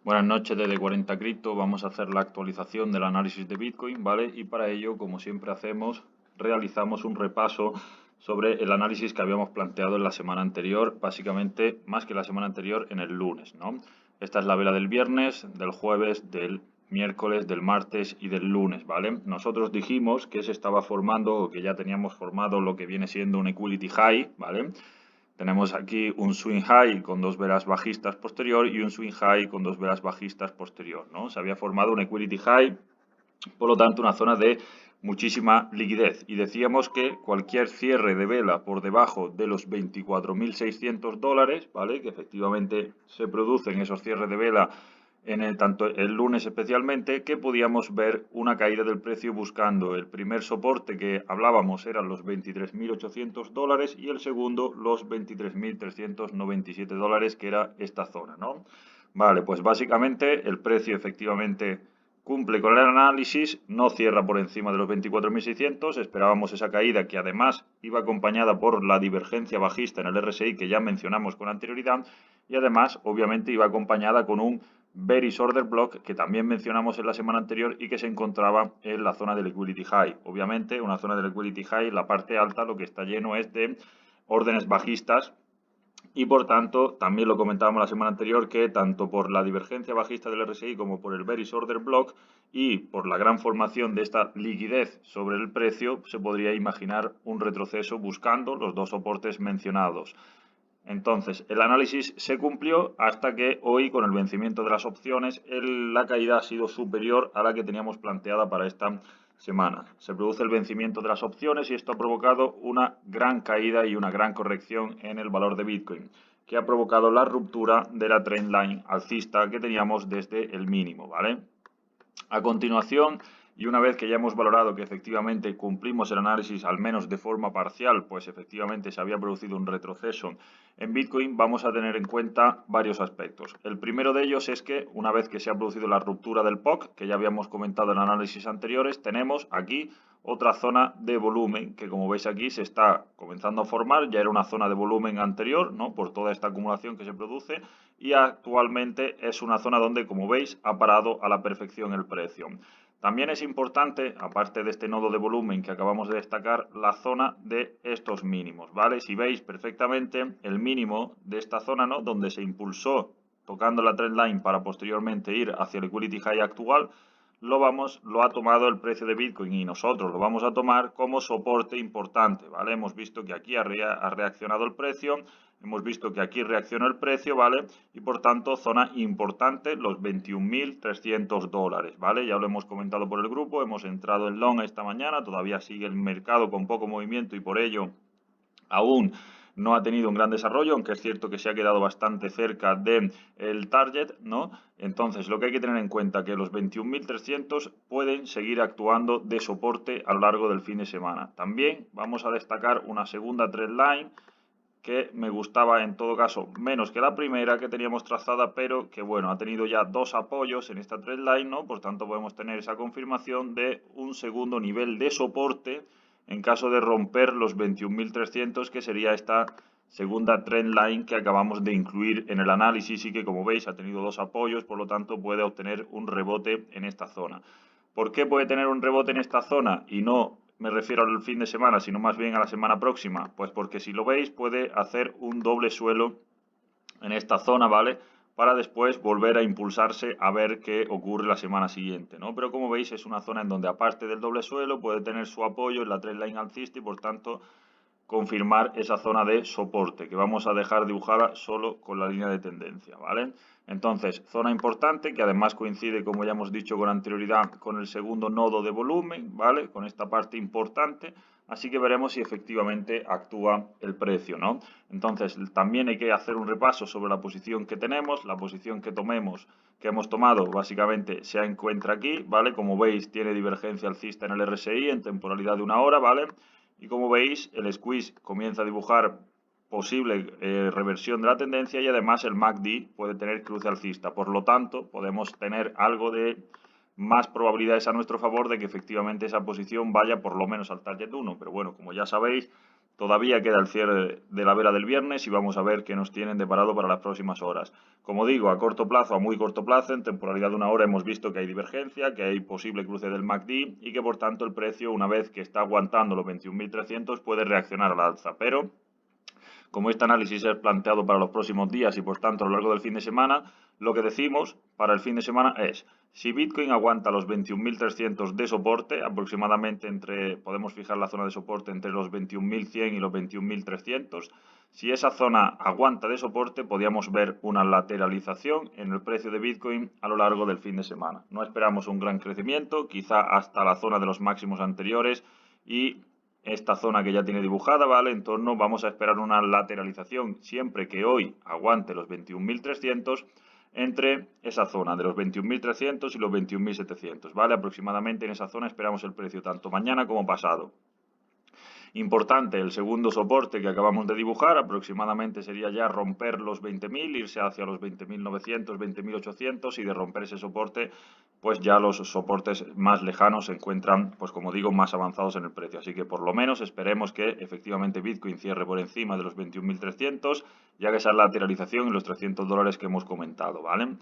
Buenas noches desde 40 Cripto. Vamos a hacer la actualización del análisis de Bitcoin, ¿vale? Y para ello, como siempre hacemos, realizamos un repaso sobre el análisis que habíamos planteado en la semana anterior, básicamente más que la semana anterior, en el lunes, ¿no? Esta es la vela del viernes, del jueves, del miércoles, del martes y del lunes, ¿vale? Nosotros dijimos que se estaba formando o que ya teníamos formado lo que viene siendo un equality high, ¿vale? Tenemos aquí un swing high con dos velas bajistas posterior y un swing high con dos velas bajistas posterior, ¿no? Se había formado un equality high, por lo tanto una zona de muchísima liquidez. Y decíamos que cualquier cierre de vela por debajo de los 24.600 dólares, ¿vale? Que efectivamente se producen esos cierres de vela tanto el lunes especialmente, que podíamos ver una caída del precio buscando el primer soporte que hablábamos eran los 23.800 dólares y el segundo los 23.397 dólares, que era esta zona, ¿no? Vale, pues básicamente el precio efectivamente cumple con el análisis, no cierra por encima de los 24.600, esperábamos esa caída que además iba acompañada por la divergencia bajista en el RSI que ya mencionamos con anterioridad y además obviamente iba acompañada con un bearish order block que también mencionamos en la semana anterior y que se encontraba en la zona del liquidity high. Obviamente una zona del liquidity high, la parte alta lo que está lleno es de órdenes bajistas y por tanto, también lo comentábamos la semana anterior, que tanto por la divergencia bajista del RSI como por el bearish order block y por la gran formación de esta liquidez sobre el precio, se podría imaginar un retroceso buscando los dos soportes mencionados. Entonces, el análisis se cumplió hasta que hoy, con el vencimiento de las opciones, la caída ha sido superior a la que teníamos planteada para esta semana. Se produce el vencimiento de las opciones y esto ha provocado una gran caída y una gran corrección en el valor de Bitcoin, que ha provocado la ruptura de la trendline alcista que teníamos desde el mínimo, ¿vale? A continuación, y una vez que ya hemos valorado que efectivamente cumplimos el análisis al menos de forma parcial, pues efectivamente se había producido un retroceso en Bitcoin, vamos a tener en cuenta varios aspectos. El primero de ellos es que una vez que se ha producido la ruptura del POC, que ya habíamos comentado en análisis anteriores, tenemos aquí otra zona de volumen que, como veis aquí, se está comenzando a formar. Ya era una zona de volumen anterior, ¿no? Por toda esta acumulación que se produce, y actualmente es una zona donde, como veis, ha parado a la perfección el precio. También es importante, aparte de este nodo de volumen que acabamos de destacar, la zona de estos mínimos, ¿vale? Si veis perfectamente el mínimo de esta zona, ¿no? Donde se impulsó tocando la trendline para posteriormente ir hacia el equality high actual, lo ha tomado el precio de Bitcoin y nosotros lo vamos a tomar como soporte importante, ¿vale? Hemos visto que aquí ha reaccionado el precio, hemos visto que aquí reacciona el precio, ¿vale? Y por tanto, zona importante, los 21.300 dólares, ¿vale? Ya lo hemos comentado por el grupo, hemos entrado en long esta mañana, todavía sigue el mercado con poco movimiento y por ello aún no ha tenido un gran desarrollo, aunque es cierto que se ha quedado bastante cerca del target, ¿no? Entonces, lo que hay que tener en cuenta es que los 21.300 pueden seguir actuando de soporte a lo largo del fin de semana. También vamos a destacar una segunda trendline que me gustaba en todo caso menos que la primera que teníamos trazada, pero que bueno, ha tenido ya dos apoyos en esta trendline, ¿no? Por tanto, podemos tener esa confirmación de un segundo nivel de soporte en caso de romper los 21.300, que sería esta segunda trendline que acabamos de incluir en el análisis y que, como veis, ha tenido dos apoyos, por lo tanto puede obtener un rebote en esta zona. ¿Por qué puede tener un rebote en esta zona y no me refiero al fin de semana, sino más bien a la semana próxima? Pues porque, si lo veis, puede hacer un doble suelo en esta zona, ¿vale? Para después volver a impulsarse a ver qué ocurre la semana siguiente, ¿no? Pero como veis, es una zona en donde, aparte del doble suelo, puede tener su apoyo en la trendline alcista y por tanto confirmar esa zona de soporte que vamos a dejar dibujada solo con la línea de tendencia, ¿vale? Entonces, zona importante que además coincide, como ya hemos dicho con anterioridad, con el segundo nodo de volumen, ¿vale? Con esta parte importante, así que veremos si efectivamente actúa el precio, ¿no? Entonces, también hay que hacer un repaso sobre la posición que tenemos, la posición que hemos tomado, básicamente se encuentra aquí, ¿vale? Como veis, tiene divergencia alcista en el RSI en temporalidad de una hora, ¿vale? Y como veis, el squeeze comienza a dibujar posible reversión de la tendencia y además el MACD puede tener cruce alcista. Por lo tanto, podemos tener algo de más probabilidades a nuestro favor de que efectivamente esa posición vaya por lo menos al target 1. Pero bueno, como ya sabéis, Todavía queda el cierre de la vela del viernes y vamos a ver qué nos tienen deparado para las próximas horas. Como digo, a corto plazo, a muy corto plazo, en temporalidad de una hora hemos visto que hay divergencia, que hay posible cruce del MACD y que por tanto el precio, una vez que está aguantando los 21.300, puede reaccionar al alza. Pero como este análisis es planteado para los próximos días y por tanto a lo largo del fin de semana, lo que decimos para el fin de semana es, si Bitcoin aguanta los 21.300 de soporte, aproximadamente podemos fijar la zona de soporte entre los 21.100 y los 21.300, si esa zona aguanta de soporte, podríamos ver una lateralización en el precio de Bitcoin a lo largo del fin de semana. No esperamos un gran crecimiento, quizá hasta la zona de los máximos anteriores y esta zona que ya tiene dibujada, ¿vale? En torno, vamos a esperar una lateralización siempre que hoy aguante los 21.300 entre esa zona de los 21.300 y los 21.700, ¿vale? Aproximadamente en esa zona esperamos el precio tanto mañana como pasado. Importante, el segundo soporte que acabamos de dibujar aproximadamente sería ya romper los 20.000, irse hacia los 20.900, 20.800 y de romper ese soporte, pues ya los soportes más lejanos se encuentran, pues como digo, más avanzados en el precio. Así que por lo menos esperemos que efectivamente Bitcoin cierre por encima de los 21.300, ya que esa lateralización en los $300 que hemos comentado, ¿vale?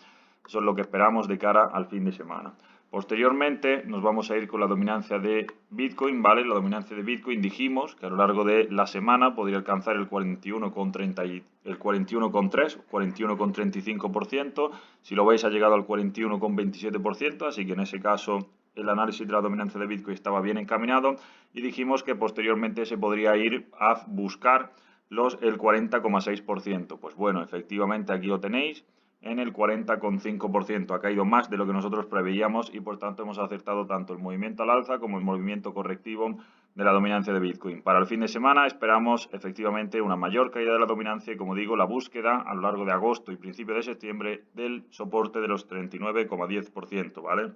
Eso es lo que esperamos de cara al fin de semana. Posteriormente nos vamos a ir con la dominancia de Bitcoin, ¿vale? La dominancia de Bitcoin dijimos que a lo largo de la semana podría alcanzar el 41,3, 41,35%. Si lo veis ha llegado al 41,27%, así que en ese caso el análisis de la dominancia de Bitcoin estaba bien encaminado y dijimos que posteriormente se podría ir a buscar el 40,6%. Pues bueno, efectivamente aquí lo tenéis en el 40,5%. Ha caído más de lo que nosotros preveíamos y por tanto hemos acertado tanto el movimiento al alza como el movimiento correctivo de la dominancia de Bitcoin. Para el fin de semana esperamos efectivamente una mayor caída de la dominancia y, como digo, la búsqueda a lo largo de agosto y principio de septiembre del soporte de los 39,10%, ¿vale?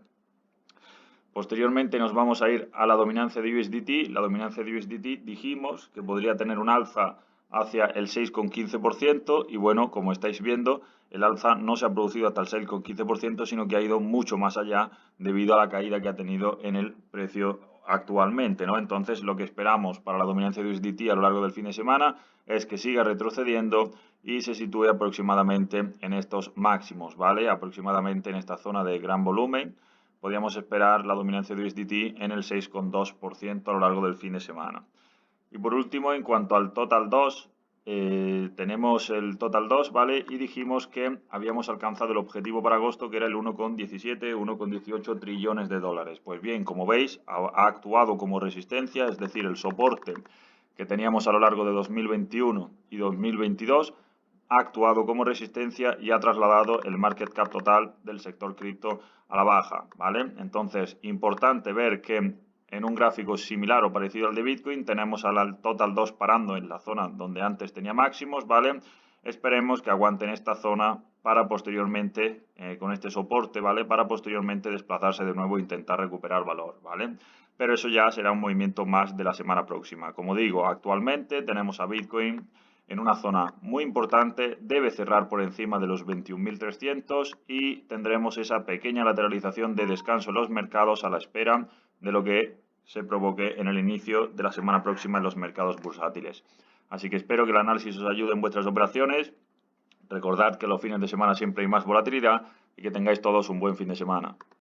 Posteriormente nos vamos a ir a la dominancia de USDT. La dominancia de USDT dijimos que podría tener un alza hacia el 6,15% y bueno, como estáis viendo, el alza no se ha producido hasta el 6,15%, sino que ha ido mucho más allá debido a la caída que ha tenido en el precio actualmente, ¿no? Entonces lo que esperamos para la dominancia de USDT a lo largo del fin de semana es que siga retrocediendo y se sitúe aproximadamente en estos máximos, ¿vale? Aproximadamente en esta zona de gran volumen. Podríamos esperar la dominancia de USDT en el 6,2% a lo largo del fin de semana. Y por último, en cuanto al Total 2, tenemos el Total 2, ¿vale? Y dijimos que habíamos alcanzado el objetivo para agosto, que era el 1,17, 1,18 trillones de dólares. Pues bien, como veis, ha actuado como resistencia, es decir, el soporte que teníamos a lo largo de 2021 y 2022, ha actuado como resistencia y ha trasladado el market cap total del sector cripto a la baja, ¿vale? Entonces, importante ver que en un gráfico similar o parecido al de Bitcoin tenemos al Total 2 parando en la zona donde antes tenía máximos, ¿vale? Esperemos que aguanten esta zona para posteriormente, con este soporte, ¿vale? Para posteriormente desplazarse de nuevo e intentar recuperar valor, ¿vale? Pero eso ya será un movimiento más de la semana próxima. Como digo, actualmente tenemos a Bitcoin en una zona muy importante, debe cerrar por encima de los 21.300 y tendremos esa pequeña lateralización de descanso en los mercados a la espera de lo que se provoque en el inicio de la semana próxima en los mercados bursátiles. Así que espero que el análisis os ayude en vuestras operaciones. Recordad que los fines de semana siempre hay más volatilidad y que tengáis todos un buen fin de semana.